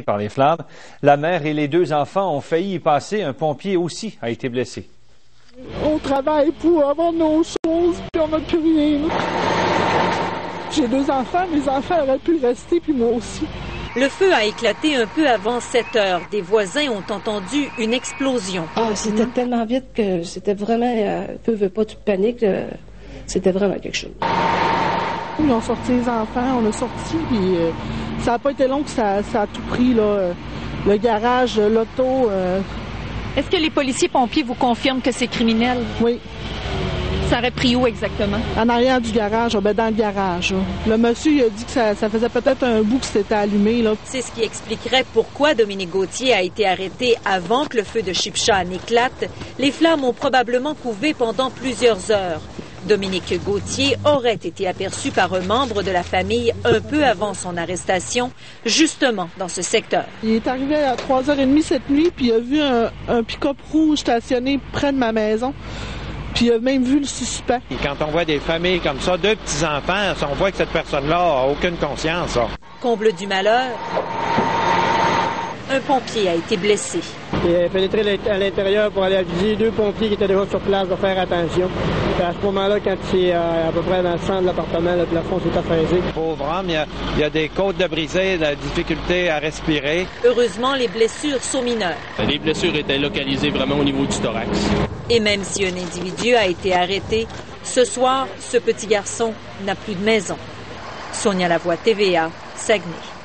Par les flammes. La mère et les 2 enfants ont failli y passer. Un pompier aussi a été blessé. On travaille pour avoir nos choses, puis on n'a plus rien. J'ai 2 enfants, mes enfants auraient pu rester, puis moi aussi. Le feu a éclaté un peu avant 7 heures. Des voisins ont entendu une explosion. C'était tellement vite que c'était vraiment, peu pas de panique, c'était vraiment quelque chose. Ils ont sorti les enfants, on a sorti, puis ça n'a pas été long que ça a tout pris, là. Le garage, l'auto. Est-ce que les policiers-pompiers vous confirment que c'est criminel? Oui. Ça aurait pris où exactement? En arrière du garage, dans le garage. Là. Le monsieur il a dit que ça faisait peut-être un bout que c'était allumé. Là. C'est ce qui expliquerait pourquoi Dominique Gauthier a été arrêté avant que le feu de Chipcha n'éclate. Les flammes ont probablement couvé pendant plusieurs heures. Dominique Gauthier aurait été aperçu par un membre de la famille un peu avant son arrestation, justement dans ce secteur. Il est arrivé à 3h30 cette nuit, puis il a vu un pick-up rouge stationné près de ma maison. Puis il a même vu le suspect. Et quand on voit des familles comme ça, 2 petits-enfants, on voit que cette personne-là n'a aucune conscience. Ça. Comble du malheur, un pompier a été blessé. Il est pénétré à l'intérieur pour aller aviser 2 pompiers qui étaient déjà sur place de faire attention. Et à ce moment-là, quand c'est à peu près dans le centre de l'appartement, le plafond s'est affaissé. Pauvre homme, il y a des côtes de brisées, de la difficulté à respirer. Heureusement, les blessures sont mineures. Les blessures étaient localisées vraiment au niveau du thorax. Et même si un individu a été arrêté, ce soir, ce petit garçon n'a plus de maison. Sonia Lavoie, TVA, Saguenay.